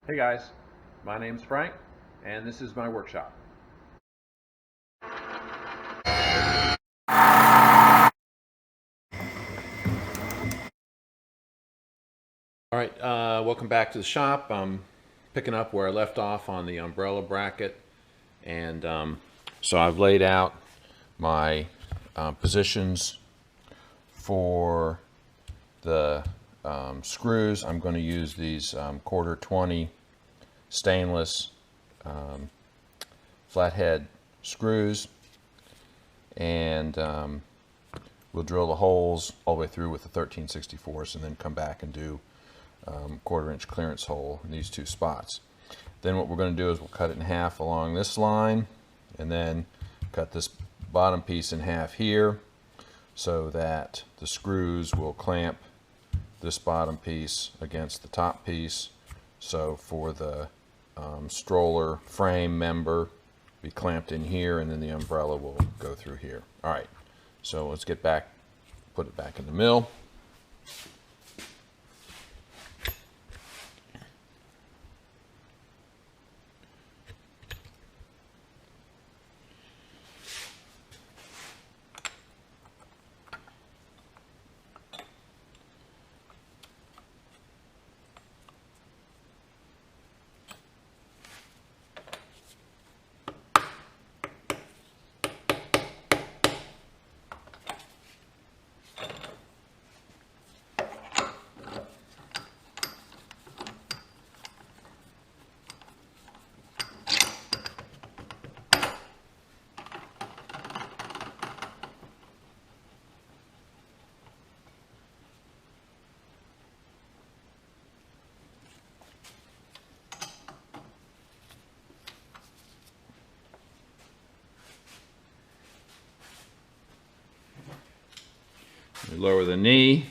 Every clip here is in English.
Hey guys, my name's Frank, and this is my workshop. All right, welcome back to the shop. I'm picking up where I left off on the umbrella bracket, and so I've laid out my positions for the screws. I'm going to use these quarter 20 stainless flathead screws, and we'll drill the holes all the way through with the 13/64 and then come back and do quarter-inch clearance hole in these two spots. Then what we're going to do is we'll cut it in half along this line, and then cut this bottom piece in half here so that the screws will clamp this bottom piece against the top piece. So for the stroller frame member, be clamped in here, and then the umbrella will go through here. All right, so let's get back, put it back in the mill. We lower the knee.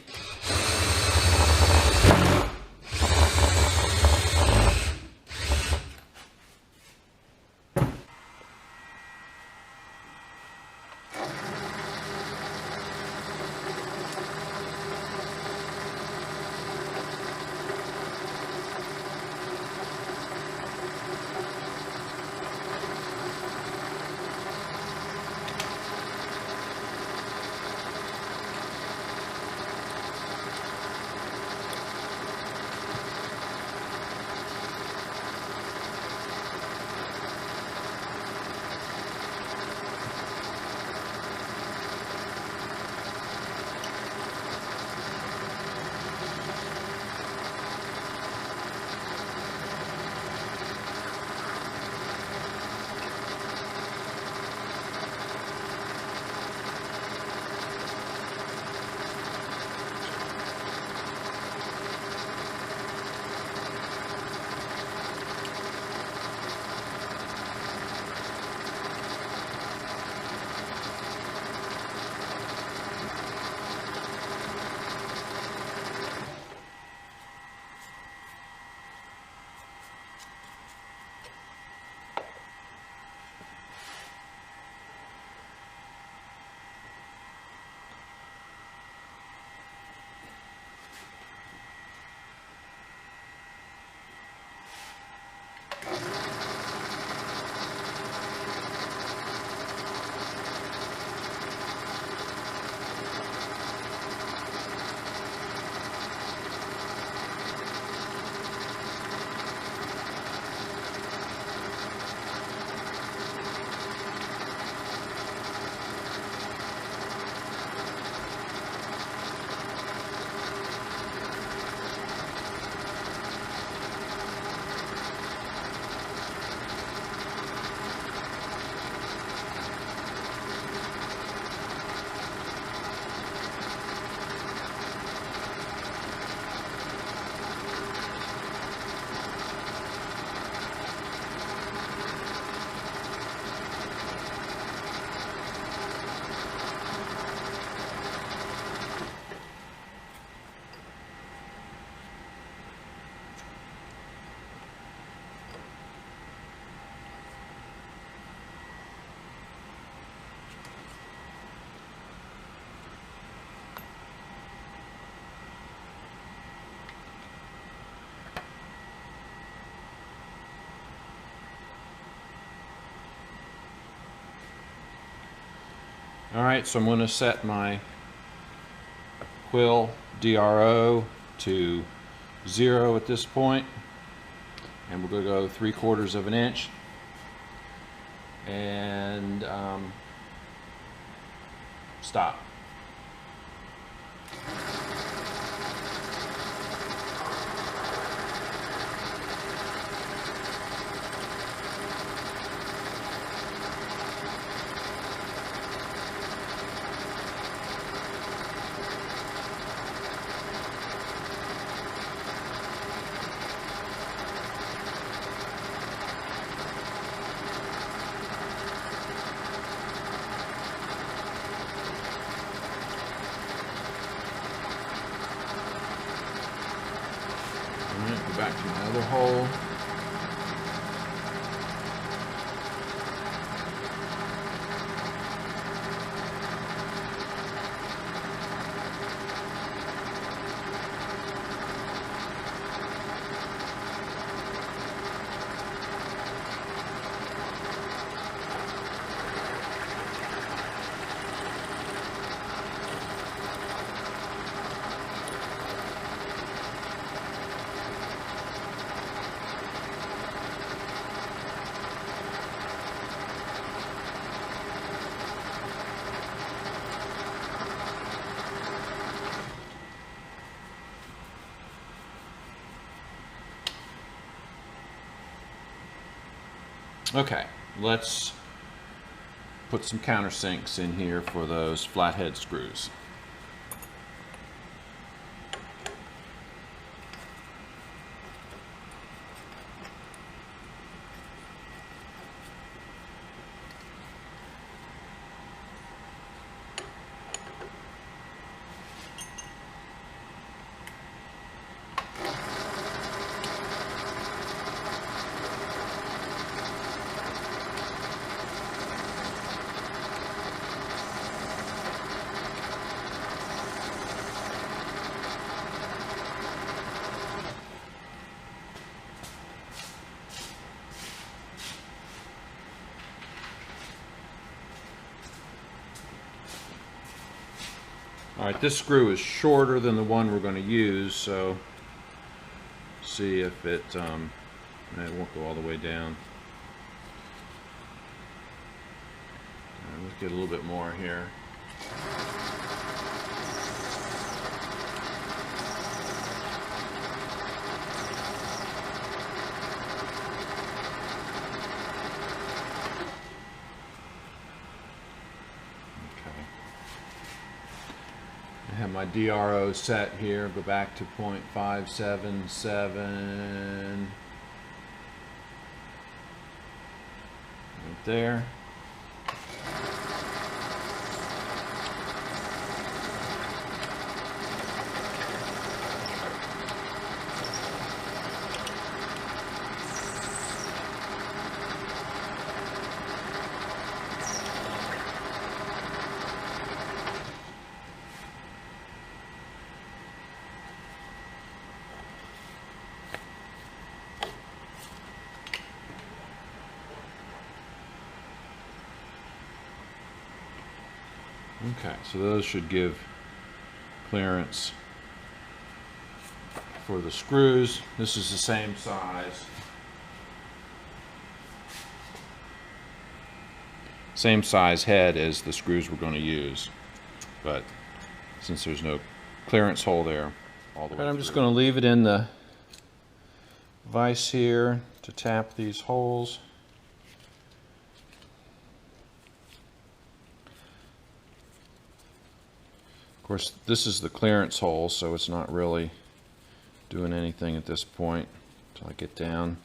Alright, so I'm going to set my quill DRO to 0 at this point, and we're going to go 3/4 of an inch, and stop. Alright, go back to my other hole. Okay, let's put some countersinks in here for those flathead screws. Alright, this screw is shorter than the one we're going to use, so see if it won't go all the way down. Let's get a little bit more here. I have my DRO set here. Go back to 0.577 right there. Okay, so those should give clearance for the screws. This is the same size. Same size head as the screws we're going to use, but since there's no clearance hole there all the way through. I'm just going to leave it in the vise here to tap these holes. Of course, this is the clearance hole, so it's not really doing anything at this point until I get down.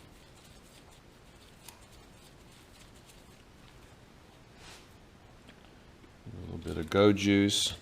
A little bit of go juice.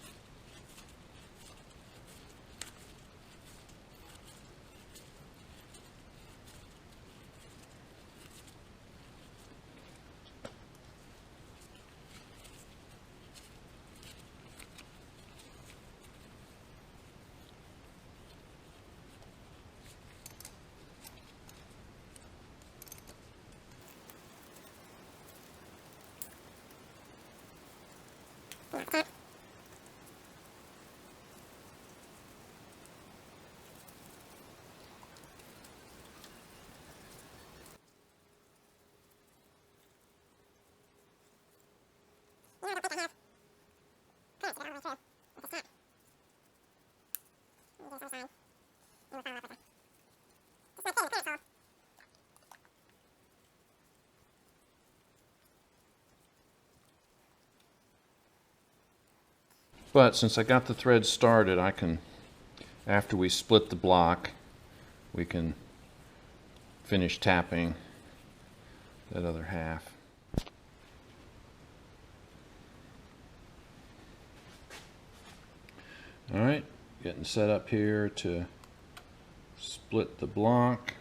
But since I got the thread started, I can, after we split the block, we can finish tapping that other half. All right, getting set up here to split the block.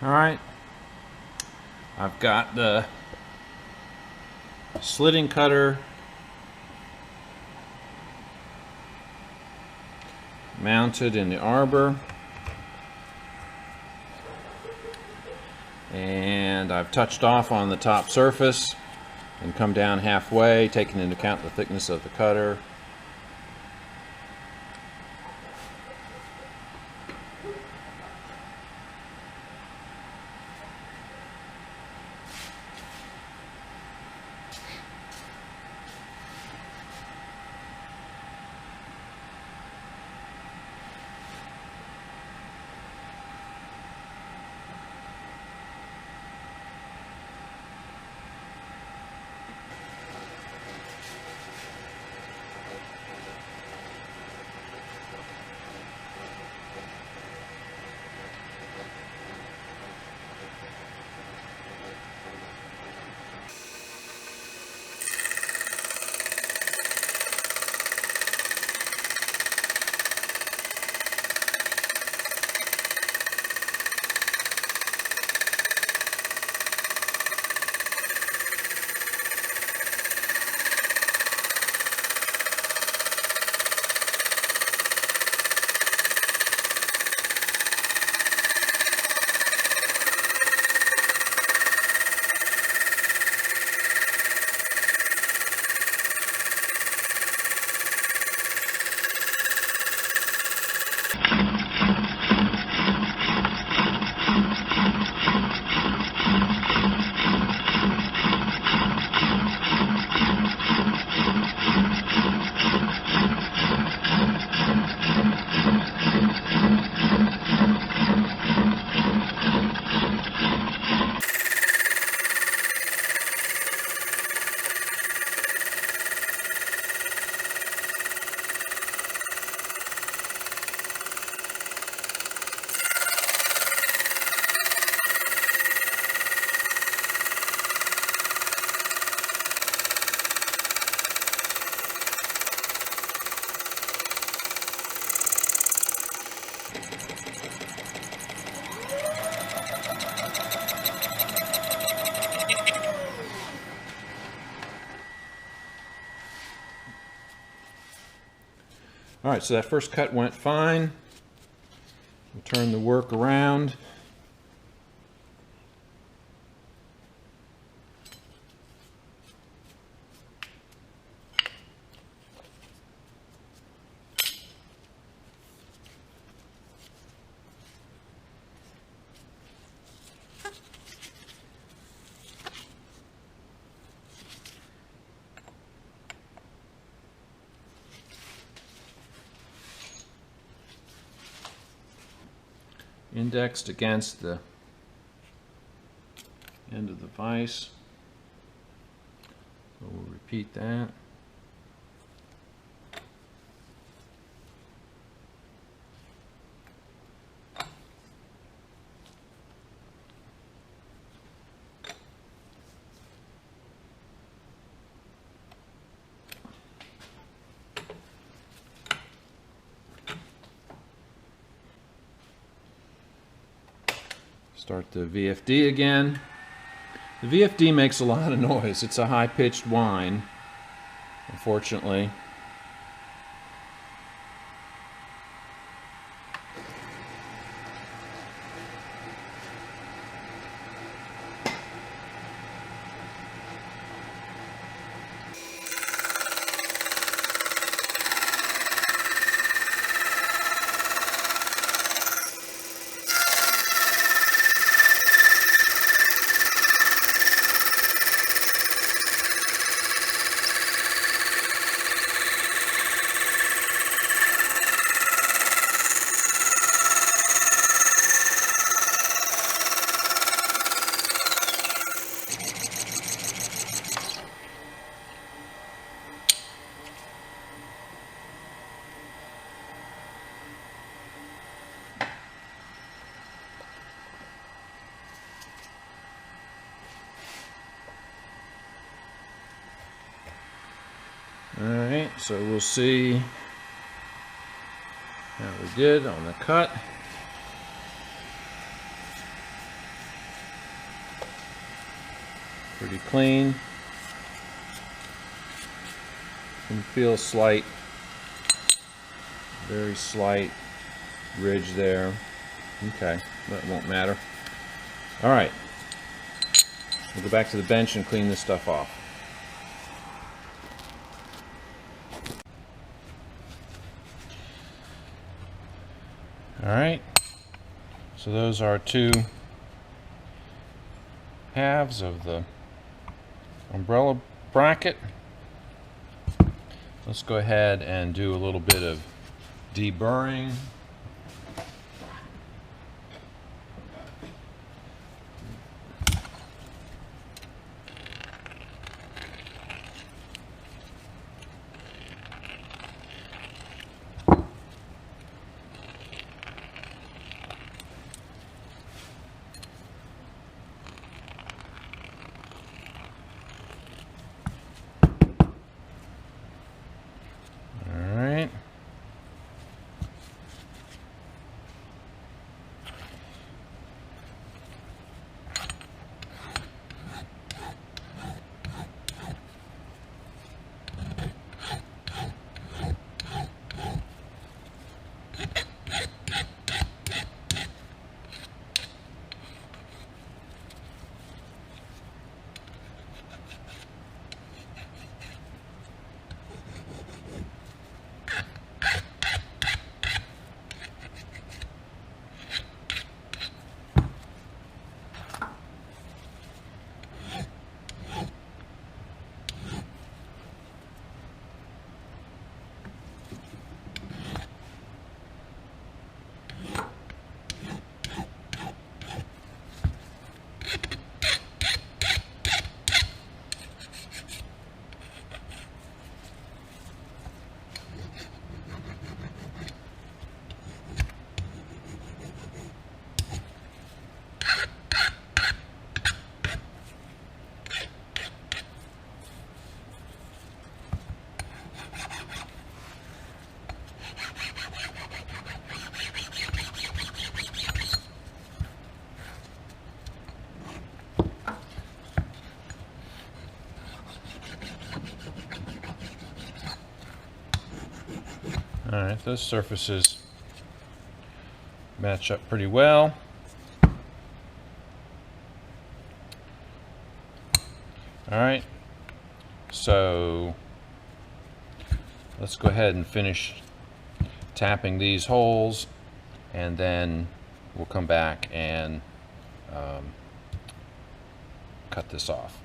All right, I've got the slitting cutter mounted in the arbor, and I've touched off on the top surface and come down halfway, taking into account the thickness of the cutter. All right, so that first cut went fine. We'll turn the work around. Indexed against the end of the vise. So we'll repeat that. Start the VFD again. The VFD makes a lot of noise. It's a high-pitched whine, unfortunately. Alright, so we'll see how we did on the cut. Pretty clean. Can feel slight, very slight ridge there. Okay, that won't matter. Alright, we'll go back to the bench and clean this stuff off. Alright, so those are two halves of the umbrella bracket. Let's go ahead and do a little bit of deburring. Alright, those surfaces match up pretty well. Alright, so let's go ahead and finish tapping these holes, and then we'll come back and cut this off.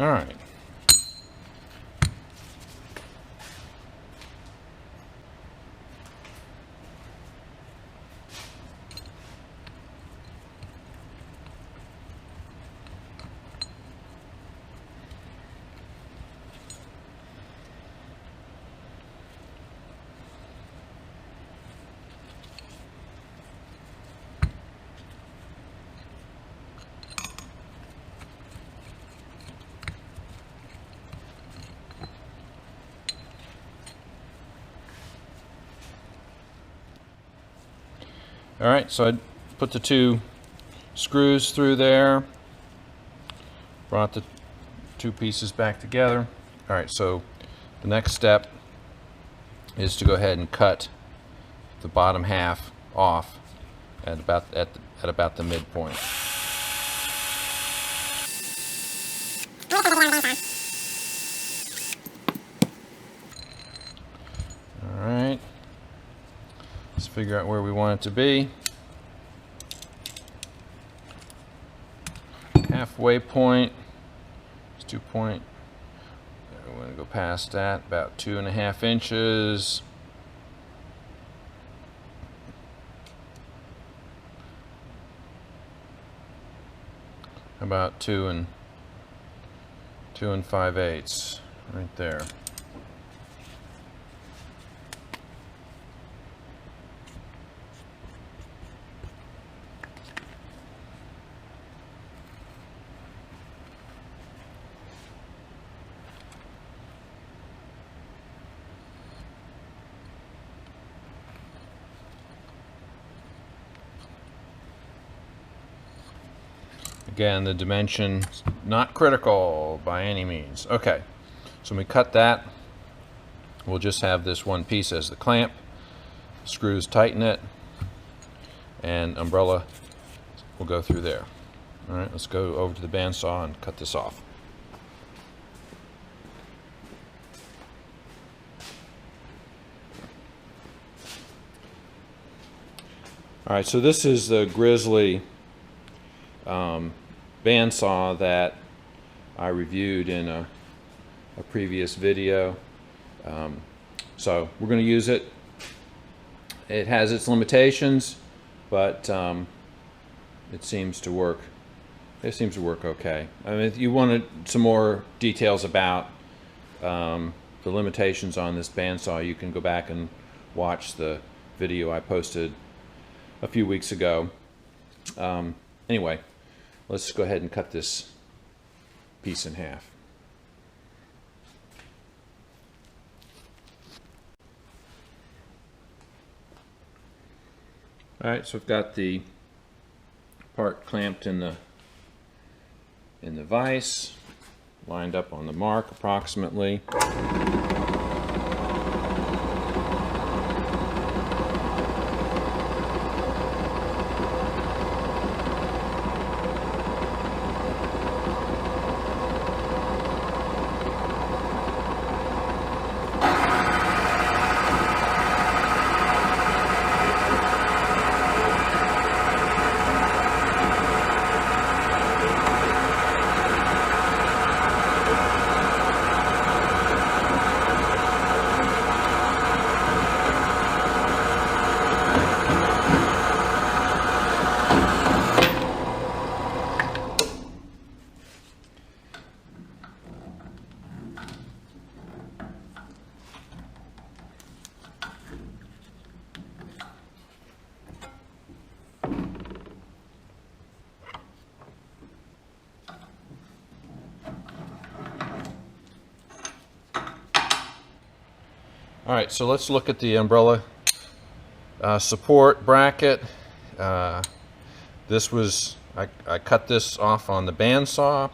All right. All right, so I put the two screws through there, brought the two pieces back together. All right, so the next step is to go ahead and cut the bottom half off at about the midpoint. All right, let's figure out where we want it to be. Halfway point is 2 point. We're going to go past that about 2.5 inches. About 2 5/8 right there. Again, the dimension not critical by any means. Okay, so when we cut that, we'll just have this one piece as the clamp. Screws tighten it, and umbrella will go through there. All right, let's go over to the bandsaw and cut this off. All right, so this is the Grizzly bandsaw that I reviewed in a previous video. So we're going to use it. It has its limitations, but it seems to work. It seems to work okay. I mean, if you wanted some more details about the limitations on this bandsaw, you can go back and watch the video I posted a few weeks ago. Anyway, let's go ahead and cut this piece in half. All right, so I've got the part clamped in the vise, lined up on the mark approximately. All right, so let's look at the umbrella support bracket. This was, I cut this off on the bandsaw,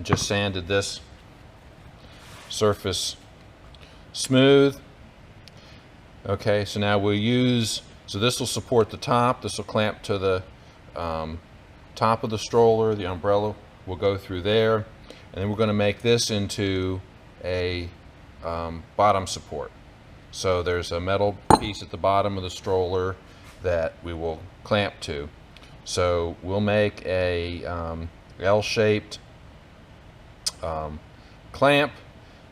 just sanded this surface smooth. Okay, so now we'll use, so this will support the top, this will clamp to the top of the stroller, the umbrella will go through there, and then we're going to make this into a bottom support. So there's a metal piece at the bottom of the stroller that we will clamp to. So we'll make a L-shaped clamp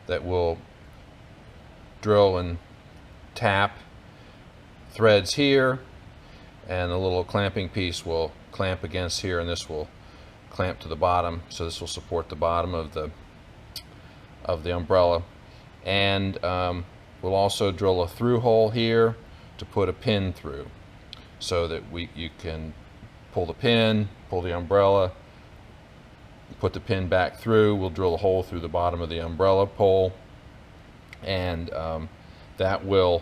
that will drill and tap threads here, and the little clamping piece will clamp against here, and this will clamp to the bottom, so this will support the bottom of the umbrella. And we'll also drill a through hole here to put a pin through, so that you can pull the pin, pull the umbrella, put the pin back through. We'll drill a hole through the bottom of the umbrella pole, and that will,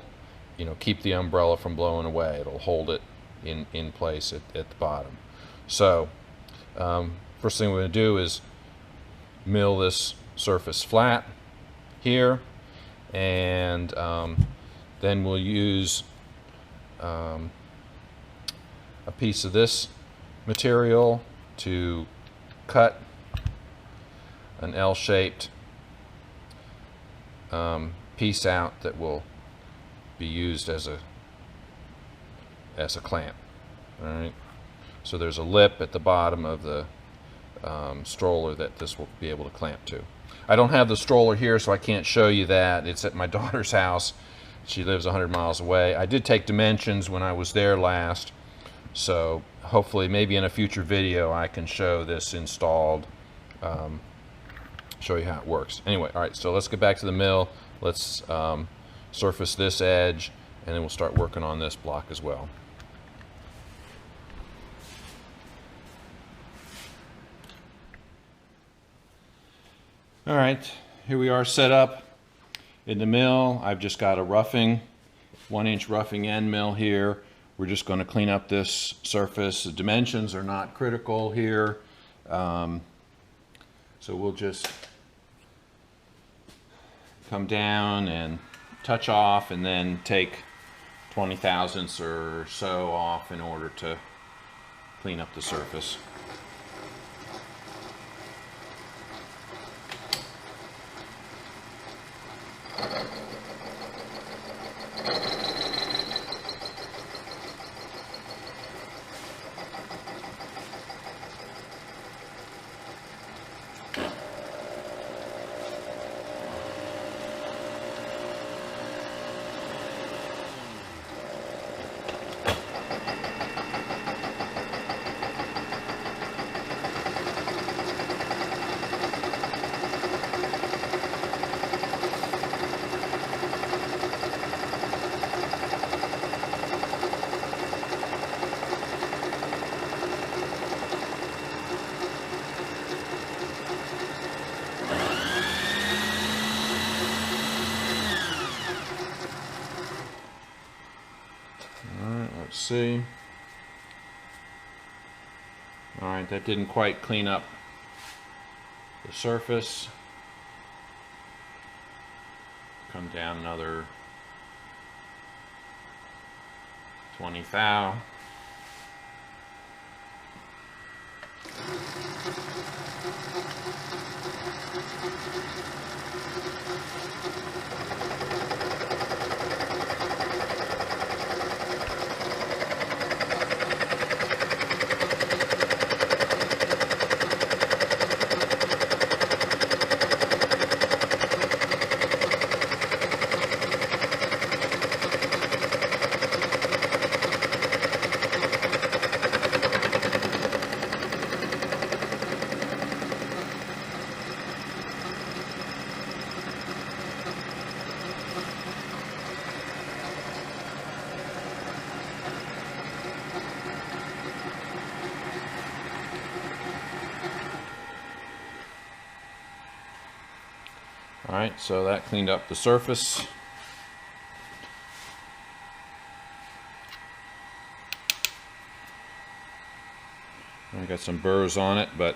keep the umbrella from blowing away. It'll hold it in place at the bottom. So first thing we're going to do is mill this surface flat here, and then we'll use a piece of this material to cut an L-shaped piece out that will be used as a clamp. All right. So there's a lip at the bottom of the stroller that this will be able to clamp to. I don't have the stroller here, so I can't show you that. It's at my daughter's house. She lives 100 miles away. I did take dimensions when I was there last, so hopefully maybe in a future video I can show this installed, show you how it works. Anyway, all right, so let's get back to the mill. Let's surface this edge, and then we'll start working on this block as well. All right, here we are set up in the mill. I've just got a roughing, 1-inch roughing end mill here. We're just going to clean up this surface. The dimensions are not critical here, so we'll just come down and touch off, and then take 20 thousandths or so off in order to clean up the surface. Let's see. All right, that didn't quite clean up the surface. Come down another 20 thou. All right, so that cleaned up the surface. I got some burrs on it, but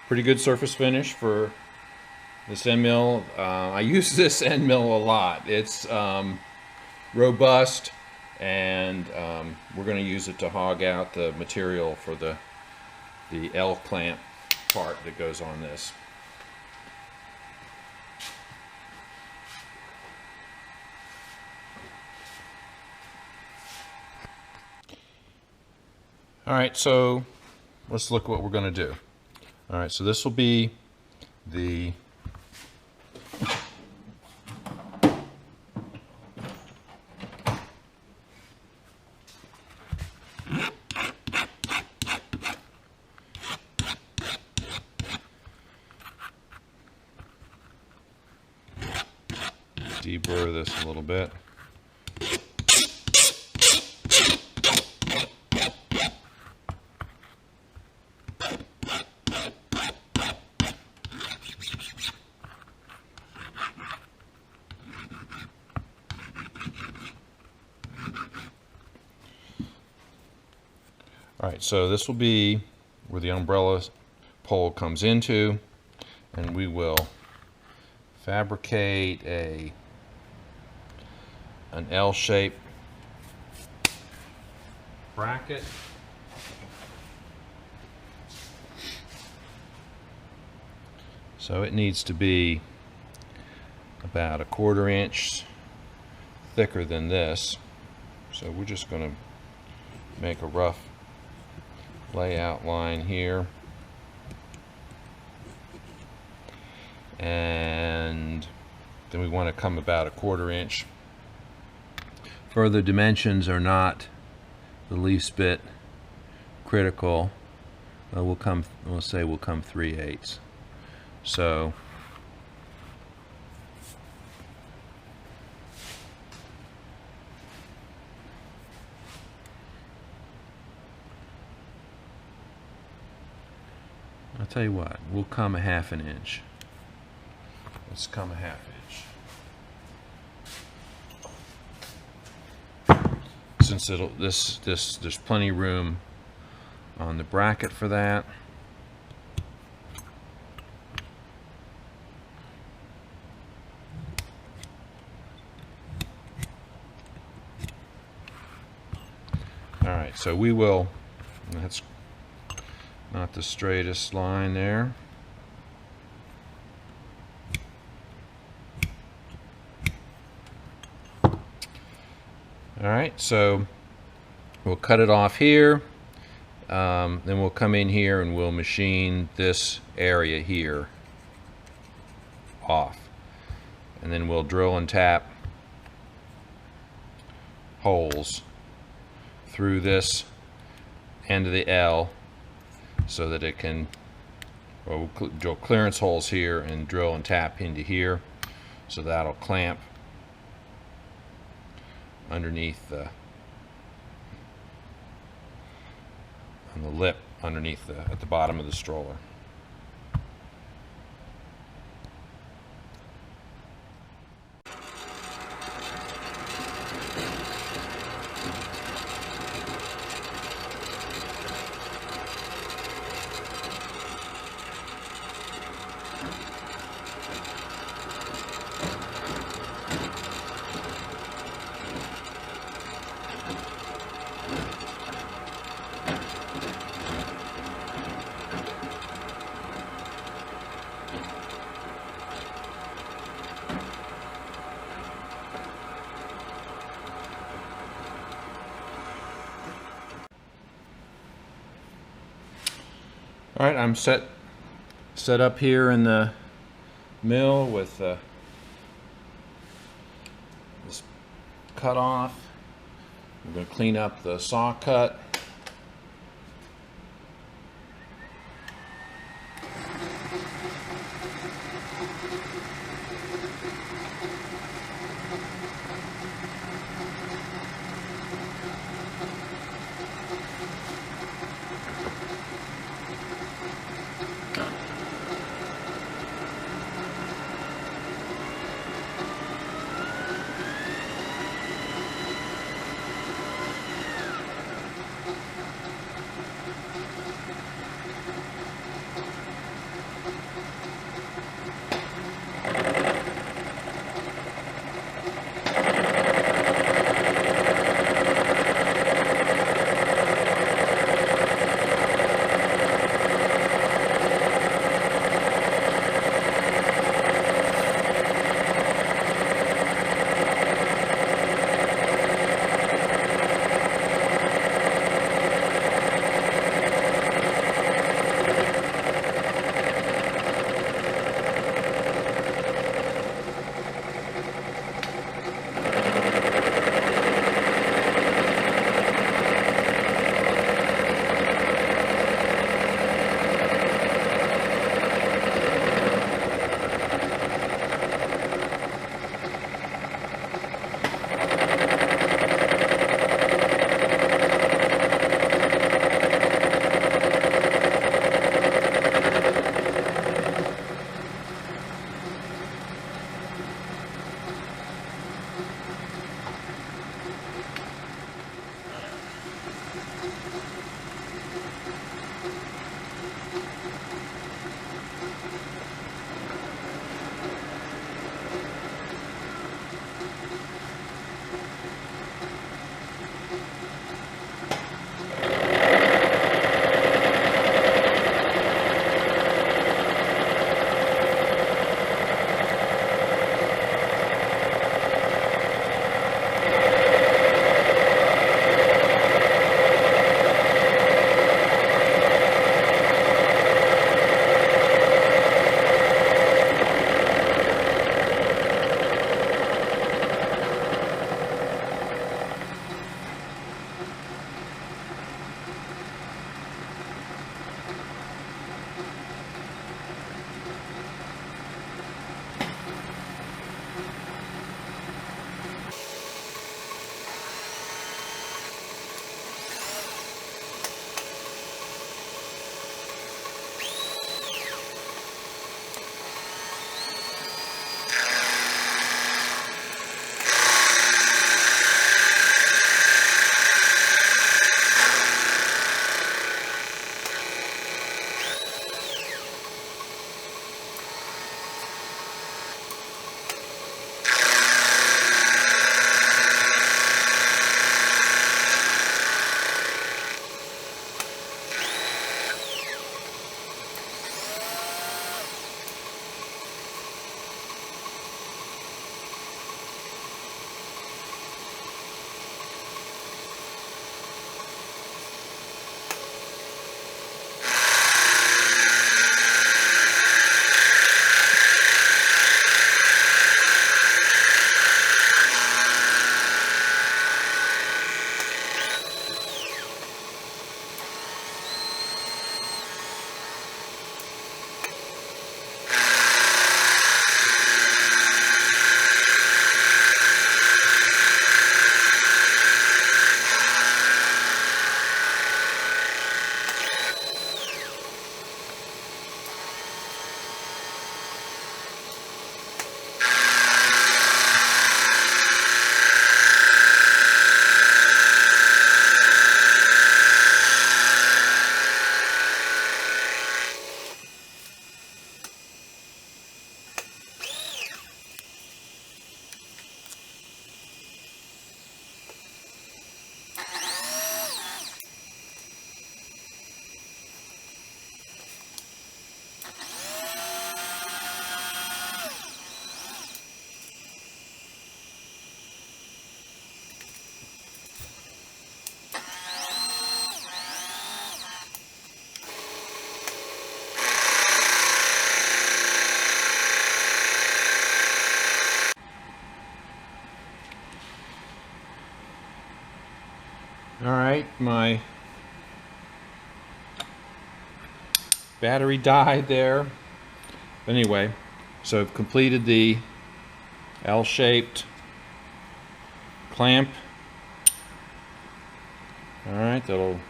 pretty good surface finish for this end mill. I use this end mill a lot. It's robust, and we're going to use it to hog out the material for the L clamp part that goes on this. All right, so let's look what we're going to do. All right, so this will be the deburr this a little bit. Alright, so this will be where the umbrella pole comes into, and we will fabricate an L-shaped bracket. So it needs to be about 1/4 inch thicker than this. So we're just going to make a rough layout line here, and then we want to come about 1/4 inch. Further dimensions are not the least bit critical. We'll say we'll come 3/8. So I'll tell you what, we'll come 1/2 inch. Let's come 1/2 inch. Since there's plenty room on the bracket for that. Alright, so we will, that's not the straightest line there. Alright, so we'll cut it off here, then we'll come in here and we'll machine this area here off, and then we'll drill and tap holes through this end of the L so that it can, well, we'll drill clearance holes here and drill and tap into here, so that'll clamp underneath on the lip underneath at the bottom of the stroller. All right, I'm set up here in the mill with this cut off. I'm going to clean up the saw cut. Alright, my battery died there. But anyway, so I've completed the L-shaped clamp. Alright, that'll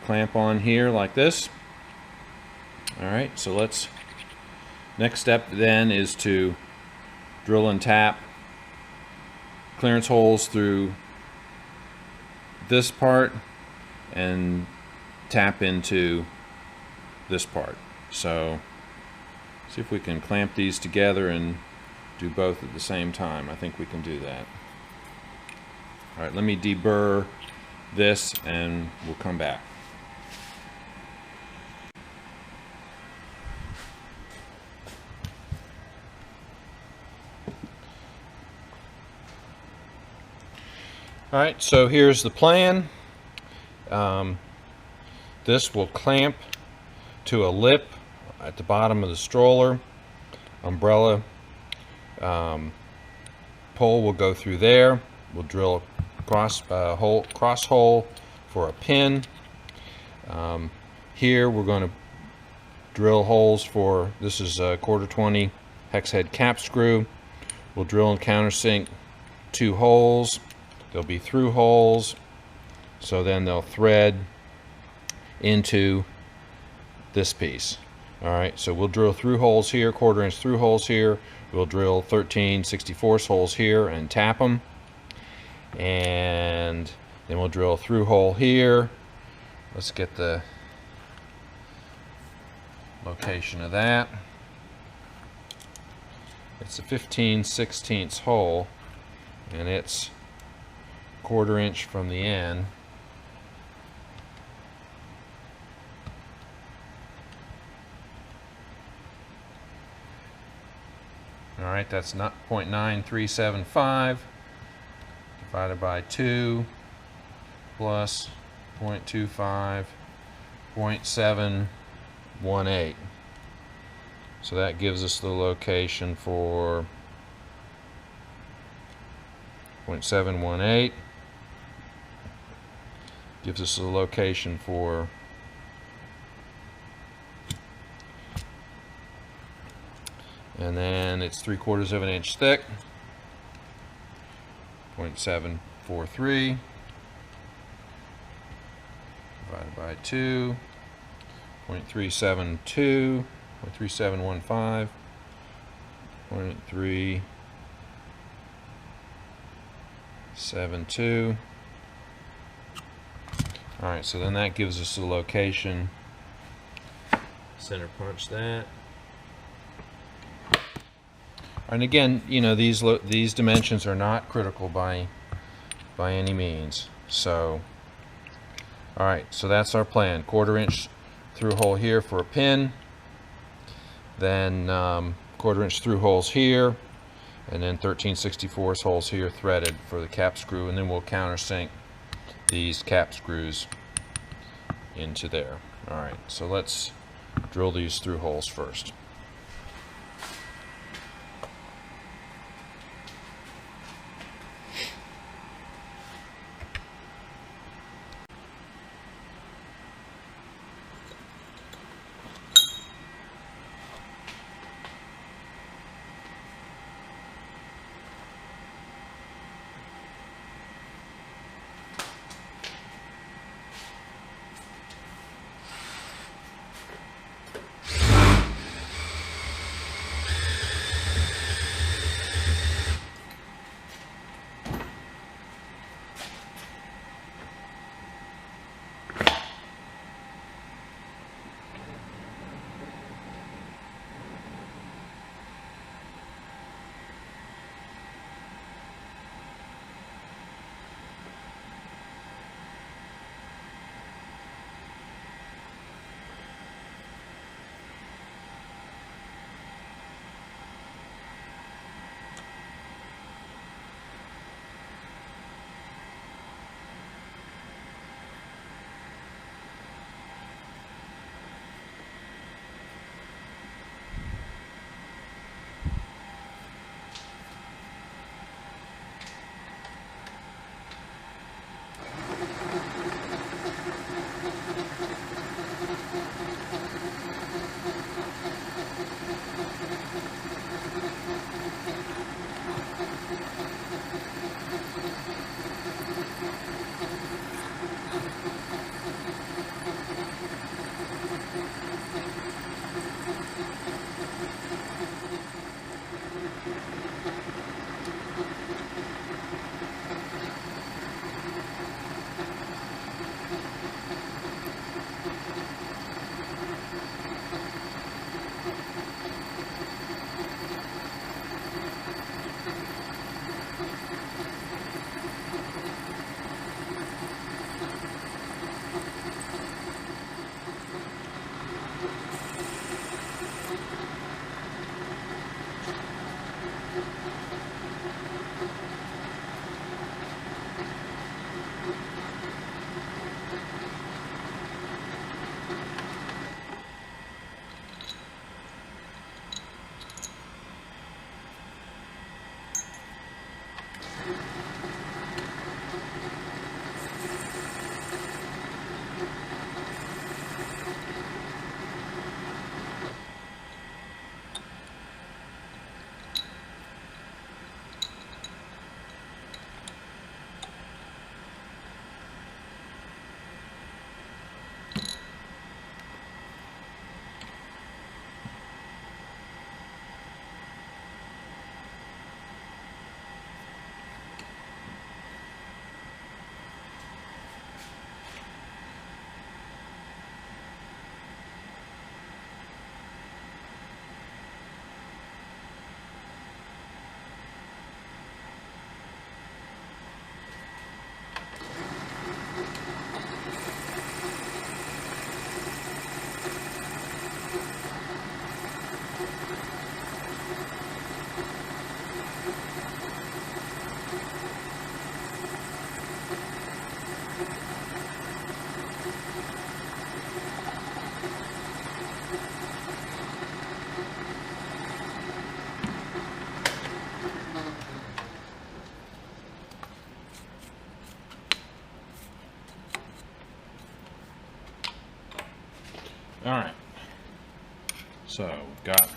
clamp on here like this. Alright, so next step then is to drill and tap clearance holes through this part and tap into this part. So see if we can clamp these together and do both at the same time. I think we can do that. Alright, let me deburr this and we'll come back. Alright, so here's the plan. This will clamp to a lip at the bottom of the stroller. Umbrella pole will go through there. We'll drill a cross hole for a pin. Here we're going to drill holes for, this is a 1/4-20 hex head cap screw. We'll drill and countersink 2 holes. There'll be through holes, so then they'll thread into this piece. Alright, so we'll drill through holes here, 1/4 inch through holes here. We'll drill 13/64 holes here and tap them. And then we'll drill a through hole here. Let's get the location of that. It's a 15/16 hole, and it's 1/4 inch from the end. Alright, that's not 0.9375 divided by 2 plus 0.25, 0.718. So that gives us the location for 0.718. Gives us the location for and then it's 3/4 of an inch thick, 0.743 divided by 2, 0.372, 0.3715, 0.372. Alright, so then that gives us the location. Center punch that. And again, you know, these dimensions are not critical by any means. So, all right, so that's our plan. 1/4 inch through hole here for a pin, then 1/4 inch through holes here, and then 13/64 holes here threaded for the cap screw, and then we'll countersink these cap screws into there. All right, so let's drill these through holes first. All right. So we've got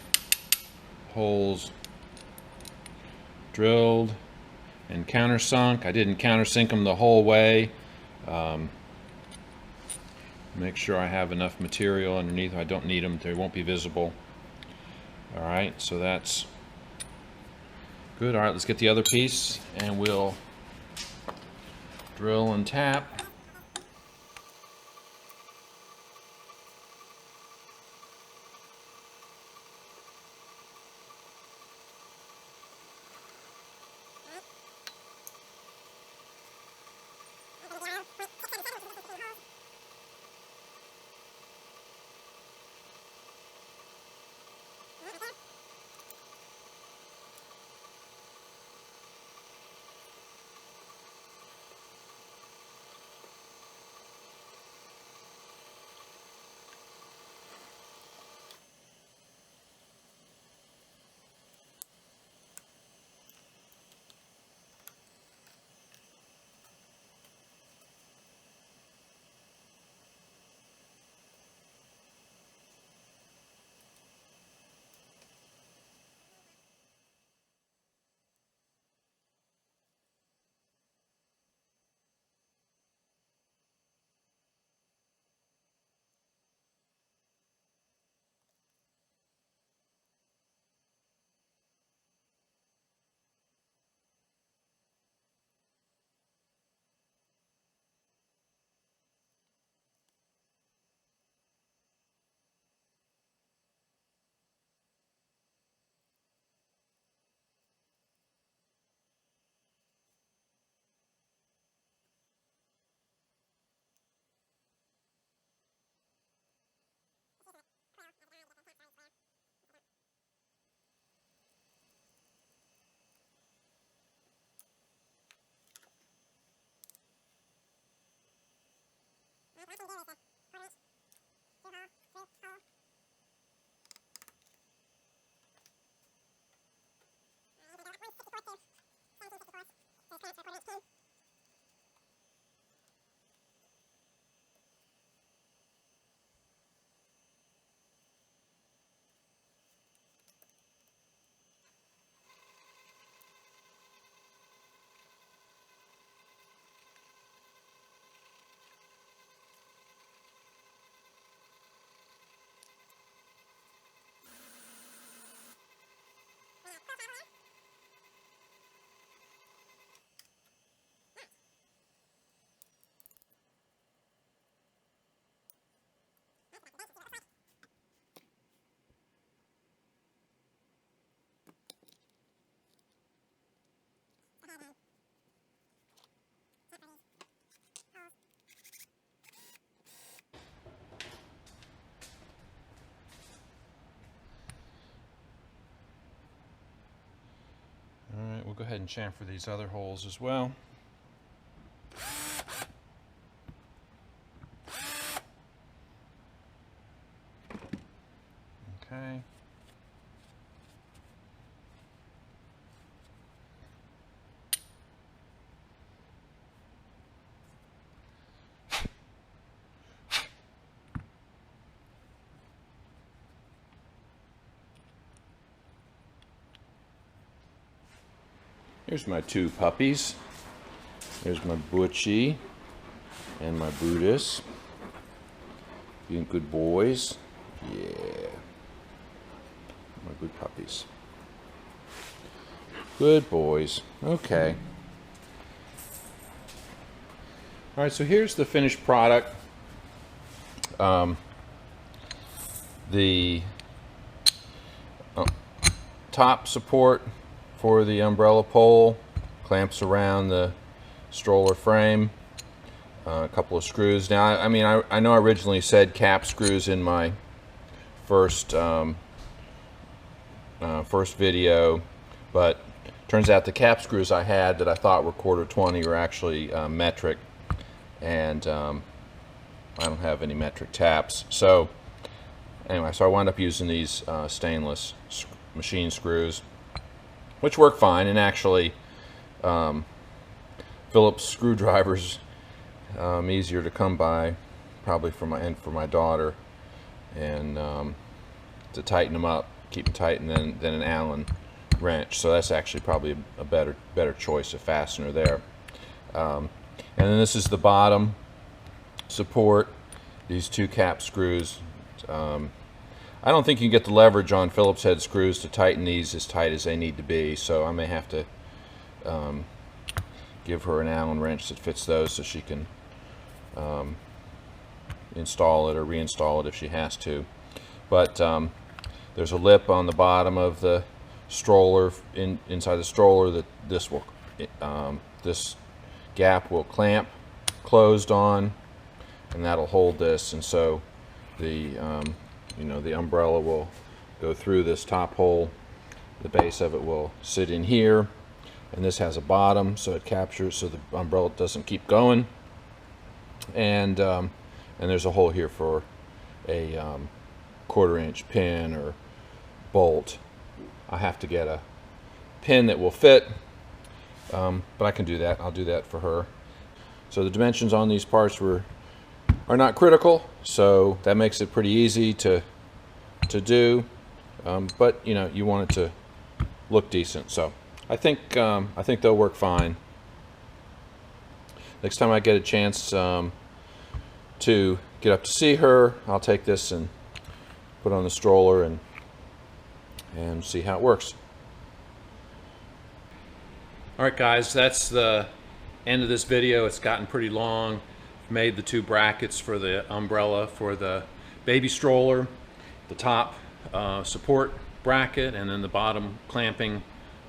holes drilled and countersunk. I didn't countersink them the whole way. Make sure I have enough material underneath. I don't need them. They won't be visible. All right, so that's good. All right, let's get the other piece and we'll drill and tap. All right, we'll go ahead and chamfer these other holes as well. Okay. Here's my two puppies. There's my Butchie and my Brutus. Being good boys. Yeah. My good puppies. Good boys. Okay. Alright, so here's the finished product. The top support for the umbrella pole clamps around the stroller frame. A couple of screws. Now, I mean, I know I originally said cap screws in my first video, but turns out the cap screws I had that I thought were 1/4-20 were actually metric, and I don't have any metric taps. So anyway, so I wound up using these stainless machine screws, which work fine, and actually Phillips screwdrivers easier to come by, probably for my daughter. and to tighten them up, keep them tight, and then an Allen wrench. So that's actually probably a better choice of fastener there. And then this is the bottom support, these 2 cap screws. I don't think you can get the leverage on Phillips head screws to tighten these as tight as they need to be, so I may have to give her an Allen wrench that fits those so she can install it or reinstall it if she has to. But there's a lip on the bottom of the stroller, inside the stroller, that this gap will clamp closed on, and that'll hold this, and so the the umbrella will go through this top hole. The base of it will sit in here, and this has a bottom so it captures, so the umbrella doesn't keep going, and there's a hole here for a 1/4 inch pin or bolt. I have to get a pin that will fit, but I can do that. I'll do that for her. So the dimensions on these parts are not critical, so that makes it pretty easy to do, but you want it to look decent. So I think they'll work fine. Next time I get a chance to get up to see her, I'll take this and put on the stroller and see how it works. Alright guys, that's the end of this video. It's gotten pretty long. Made the 2 brackets for the umbrella for the baby stroller, the top support bracket, and then the bottom clamping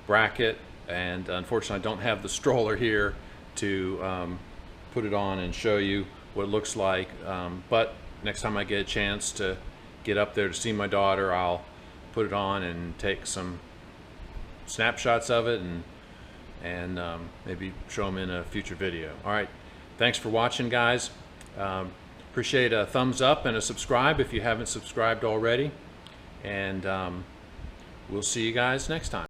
bracket. And unfortunately I don't have the stroller here to put it on and show you what it looks like, but next time I get a chance to get up there to see my daughter, I'll put it on and take some snapshots of it and maybe show them in a future video. Alright, thanks for watching guys. Appreciate a thumbs up and a subscribe if you haven't subscribed already, and we'll see you guys next time.